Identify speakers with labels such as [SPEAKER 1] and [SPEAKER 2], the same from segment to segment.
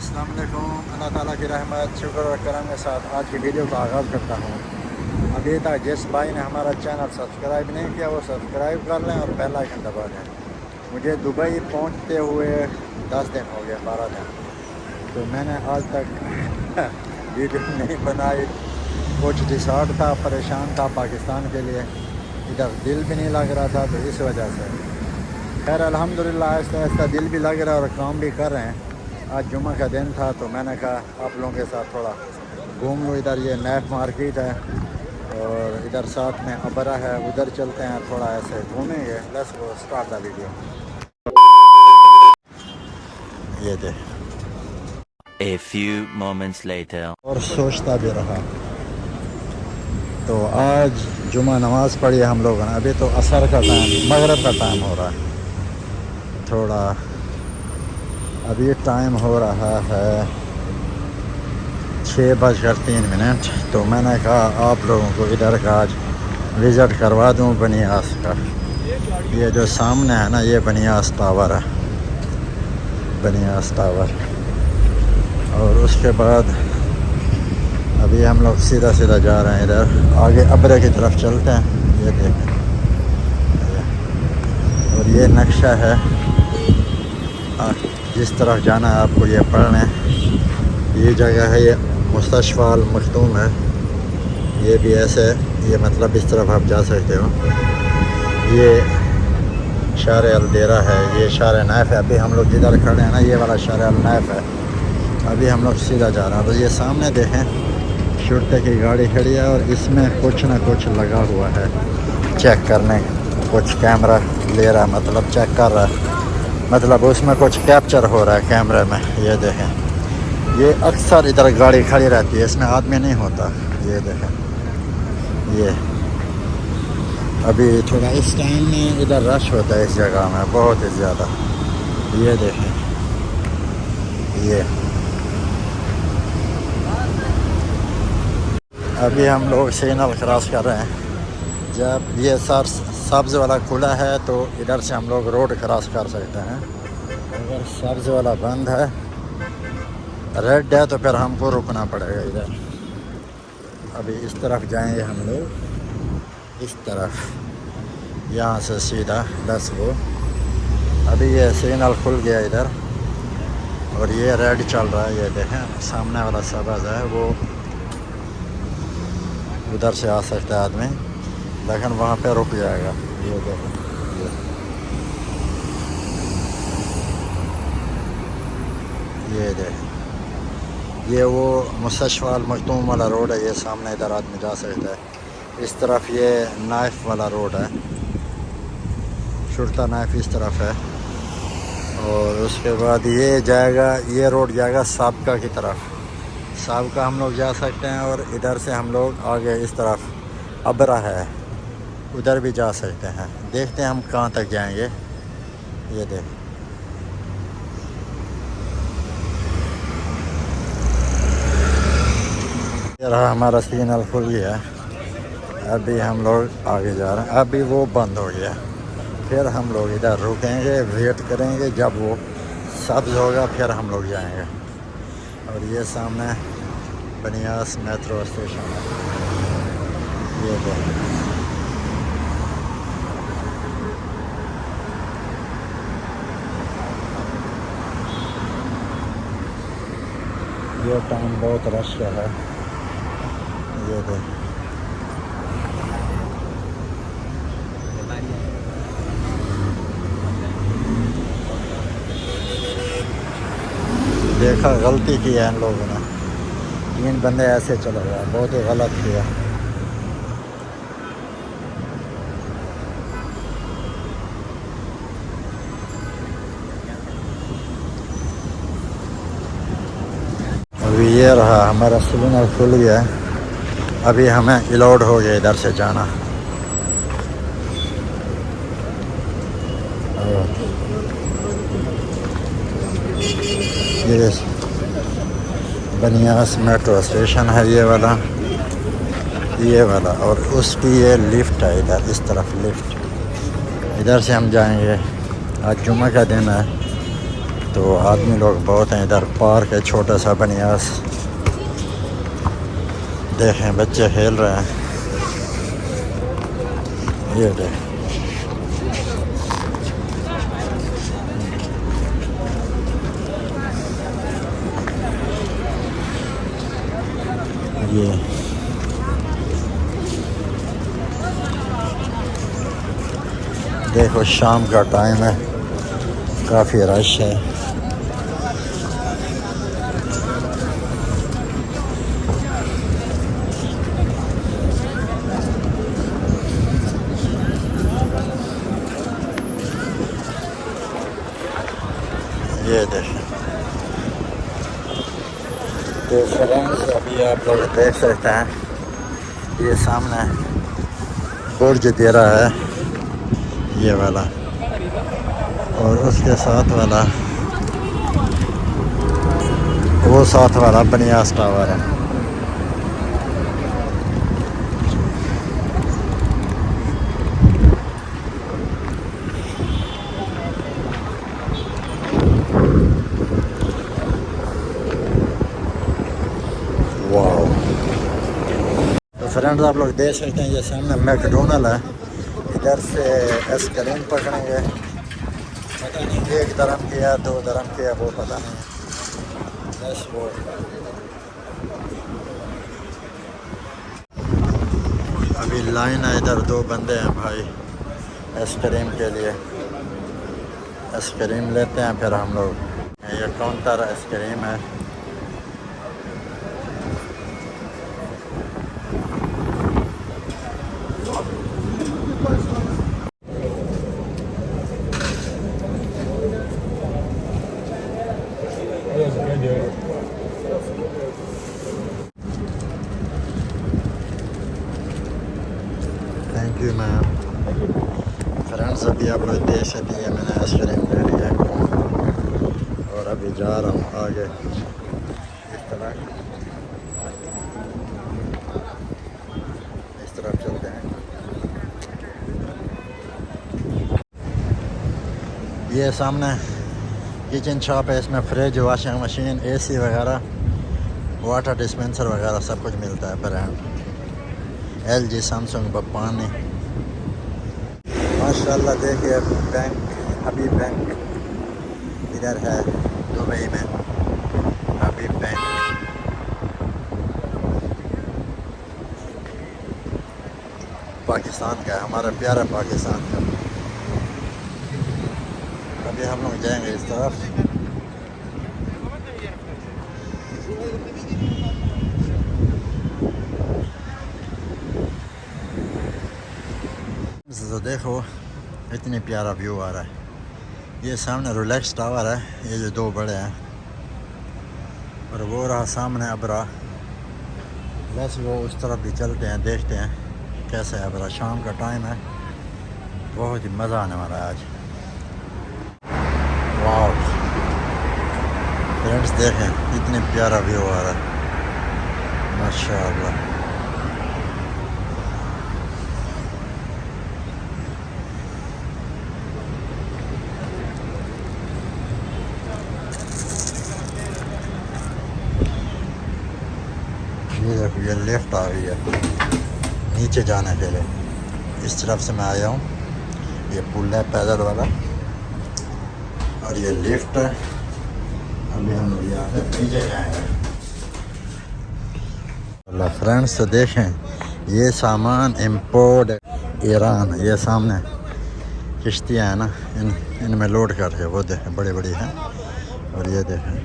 [SPEAKER 1] अस्सलाम वालेकुम। अल्लाह ताला की रहमत शुक्र और करम के साथ आज की वीडियो का आगाज़ करता हूँ। अभी तक जिस भाई ने हमारा चैनल सब्सक्राइब नहीं किया वो सब्सक्राइब कर लें और बेल आइकन दबा दें। मुझे दुबई पहुँचते हुए 10 दिन हो गए, 12 दिन, तो मैंने आज तक वीडियो नहीं बनाई। कुछ डिसऑर्डर था, परेशान था पाकिस्तान के लिए, इधर दिल भी नहीं लग रहा था, तो इस वजह से खैर अल्हम्दुलिल्लाह आहिस्ता आहिस्ता दिल भी लग रहा है और काम भी कर रहे हैं। आज जुम्मा का दिन था तो मैंने कहा आप लोगों के साथ थोड़ा घूम लूँ। इधर ये नैफ मार्केट है और इधर साथ में अबरा है, उधर चलते हैं, थोड़ा ऐसे घूमेंगे। Let's go start the video. ये दे
[SPEAKER 2] A few moments later.
[SPEAKER 1] और सोचता भी रहा। तो आज जुम्मा नमाज़ पढ़ी हम लोगों ने। अभी तो असर का टाइम, मगरिब का टाइम हो रहा है। थोड़ा अभी टाइम हो रहा है 6:03। तो मैंने कहा आप लोगों को इधर का आज विज़िट करवा दूं बनियास का। ये जो सामने है ना, ये बनियास टावर है, बनियास टावर। और उसके बाद अभी हम लोग सीधा सीधा जा रहे हैं इधर आगे अबरे की तरफ चलते हैं। ये देखें, और ये नक्शा है जिस तरफ जाना है आपको, ये पढ़ना है। ये जगह है, ये मुस्तशफ़ा अल मखदूम है। ये भी ऐसे, ये मतलब इस तरफ आप जा सकते हो। ये शार अल देरा है, ये शार नैफ है। अभी हम लोग जिधर खड़े हैं ना, ये वाला शार अल नैफ है। अभी हम लोग सीधा जा रहे हैं। तो ये सामने देखें, शुरते की गाड़ी खड़ी है और इसमें कुछ ना कुछ लगा हुआ है चेक करने। कुछ कैमरा ले रहा है, मतलब चेक कर रहा है, मतलब उसमें कुछ कैप्चर हो रहा है कैमरे में। ये देखें, ये अक्सर इधर गाड़ी खड़ी रहती है, इसमें आदमी नहीं होता। ये देखें, ये अभी थोड़ा इस टाइम में इधर रश होता है इस जगह में बहुत ही ज़्यादा। ये देखें, ये अभी हम लोग सिग्नल क्रॉस कर रहे हैं। जब ये सब्ज़ वाला खुला है तो इधर से हम लोग रोड क्रॉस कर सकते हैं। अगर सब्ज़ वाला बंद है, रेड है, तो फिर हमको रुकना पड़ेगा इधर। अभी इस तरफ जाएंगे हम लोग, इस तरफ, यहाँ से सीधा 10 गो। अभी ये सिग्नल खुल गया इधर और ये रेड चल रहा है। ये देखें, सामने वाला सब्ज़ है, वो उधर से आ सकता है आदमी, लेकिन वहाँ पे रुक जाएगा। ये देखो, ये देख, ये वो मुस्तशफ़ा अल मखदूम वाला रोड है। ये सामने इधर आदमी जा सकता है। इस तरफ ये नाइफ वाला रोड है, शुरता नाइफ इस तरफ है। और उसके बाद ये जाएगा, ये रोड जाएगा साबका की तरफ। साबका हम लोग जा सकते हैं और इधर से हम लोग आगे इस तरफ अबरा है, उधर भी जा सकते हैं। देखते हैं हम कहाँ तक जाएंगे। ये देख, ये रहा हमारा सिग्नल खुल गया। अभी हम लोग आगे जा रहे हैं। अभी वो बंद हो गया, फिर हम लोग इधर रुकेंगे, वेट करेंगे। जब वो सब्ज़ होगा फिर हम लोग जाएंगे। और ये सामने बनियास मेट्रो स्टेशन है। ये देख, ये टाइम बहुत रश है। ये देख, देखा गलती की है इन लोगों ने। 3 बंदे ऐसे चले गए, बहुत ही गलत किया। अभी ये रहा हमारा सिग्नल खुल गया। अभी हमें अलाउड हो गया इधर से जाना। ये बनियास मेट्रो स्टेशन है, ये वाला, ये वाला। और उसकी ये लिफ्ट है इधर, इस तरफ लिफ्ट, इधर से हम जाएंगे। आज जुम्मे का दिन है तो आदमी लोग बहुत हैं इधर। पार्क है छोटा सा बनियास, देखें बच्चे खेल रहे हैं। ये देख, ये देखो शाम का टाइम है, काफ़ी रश है। ये देखें, तो फ्रेंड्स अभी आप लोग देख सकते हैं ये सामने बुर्ज दे रहा है, ये वाला, और उसके साथ वाला वो साथ वाला बनियास टावर है। वाओ, तो फ्रेंड्स आप लोग देख सकते हैं ये सामने मैकडोनल्ड है। इधर से आइसक्रीम पकड़ेंगे, पता नहीं 1 दरम की है 2 दरम की है वो पता नहीं, बस वो। अभी लाइन है इधर, 2 बंदे हैं भाई आइसक्रीम के लिए। आइसक्रीम लेते हैं फिर हम लोग। ये काउंटर आइसक्रीम है। Thank you ma'am. फ्रेंड्स अभी आप लोग देख सकते हैं मैंने आइसक्रीम ले लिया है और अभी जा रहा हूँ आगे इस तरफ चलते हैं। ये सामने किचन शॉप है, इसमें फ्रिज, वॉशिंग मशीन, एसी वगैरह, वाटर डिस्पेंसर वगैरह सब कुछ मिलता है। ब्रांड LG, सैमसंग, पानी। माशाल्लाह देखिए बैंक, हबीब बैंक इधर है दुबई में, हबीब बैंक। पाकिस्तान का है, हमारा प्यारा पाकिस्तान का। अभी हम लोग जाएंगे इस तरफ। तो देखो इतनी प्यारा व्यू आ रहा है। ये सामने रिलैक्स टावर है, ये जो 2 बड़े हैं, और वो रहा सामने अबरा। बस वो उस तरफ भी चलते हैं, देखते हैं कैसा है अबरा। शाम का टाइम है, बहुत ही मज़ा आने वाला है आज। वाह फ्रेंड्स देखें इतने प्यारा व्यू आ रहा है, माशाअल्लाह। ये देखो ये लिफ्ट आ गई है नीचे जाने के लिए। इस तरफ से मैं आया हूँ, ये पुल है पैदल वाला, और ये लिफ्ट है। अभी हम लोग यहाँ से नीचे जाएंगे। अल्लाह फ्रेंड्स तो देखें ये सामान इम्पोर्ट ईरान, ये सामने किश्तियाँ हैं ना, इनमें लोड करके वो देखें बड़ी बड़ी हैं। और ये देखें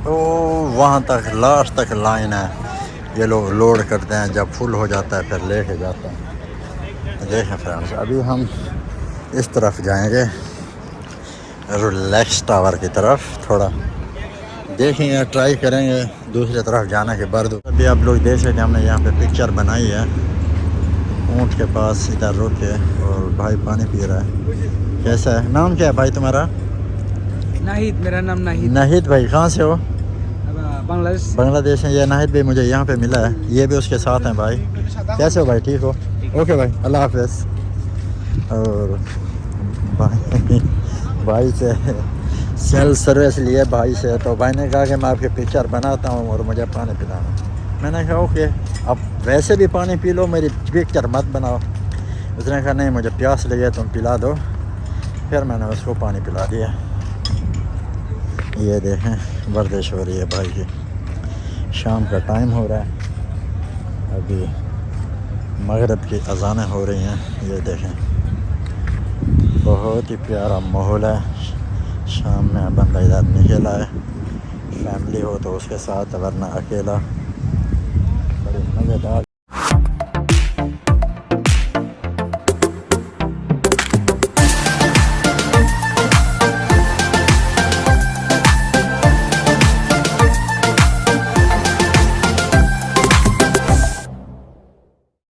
[SPEAKER 1] तो वहाँ तक लास्ट तक लाइन है। ये लोग लोड करते हैं, जब फुल हो जाता है फिर लेके जाते हैं। देखें फ्रेंड्स अभी हम इस तरफ जाएंगे रिलैक्स टावर की तरफ, थोड़ा देखेंगे, ट्राई करेंगे दूसरी तरफ जाने के बाद। अभी आप लोग देख सकते हैं हमने यहाँ पे पिक्चर बनाई है ऊँट के पास, इधर रुक के, और भाई पानी पी रहा है। कैसा है, नाम क्या है भाई तुम्हारा?
[SPEAKER 3] नाहिद, मेरा नाम नाहिद।
[SPEAKER 1] नाहिद भाई कहाँ से हो?
[SPEAKER 3] बांग्लादेश।
[SPEAKER 1] बांग्लादेश है। ये नाहिद भाई मुझे यहाँ पे मिला है, ये भी उसके साथ हैं भाई। कैसे हो भाई, ठीक हो? ओके भाई, अल्लाह हाफिज़। और भाई से सेल सर्विस लिए भाई से, तो भाई ने कहा कि मैं आपकी पिक्चर बनाता हूँ और मुझे पानी पिलाना। मैंने कहा ओके, अब वैसे भी पानी पी लो, मेरी पिक्चर मत बनाओ। उसने कहा नहीं मुझे प्यास लगी है, तुम पिला दो। फिर मैंने उसको पानी पिला दिया। ये देखें वर्जिश हो रही है भाई की। शाम का टाइम हो रहा है, अभी मगरिब की अज़ानें हो रही हैं। ये देखें बहुत ही प्यारा माहौल है। शाम में बंदा इधर निकला है, फैमिली हो तो उसके साथ, वरना अकेला। बड़ी मज़ेदार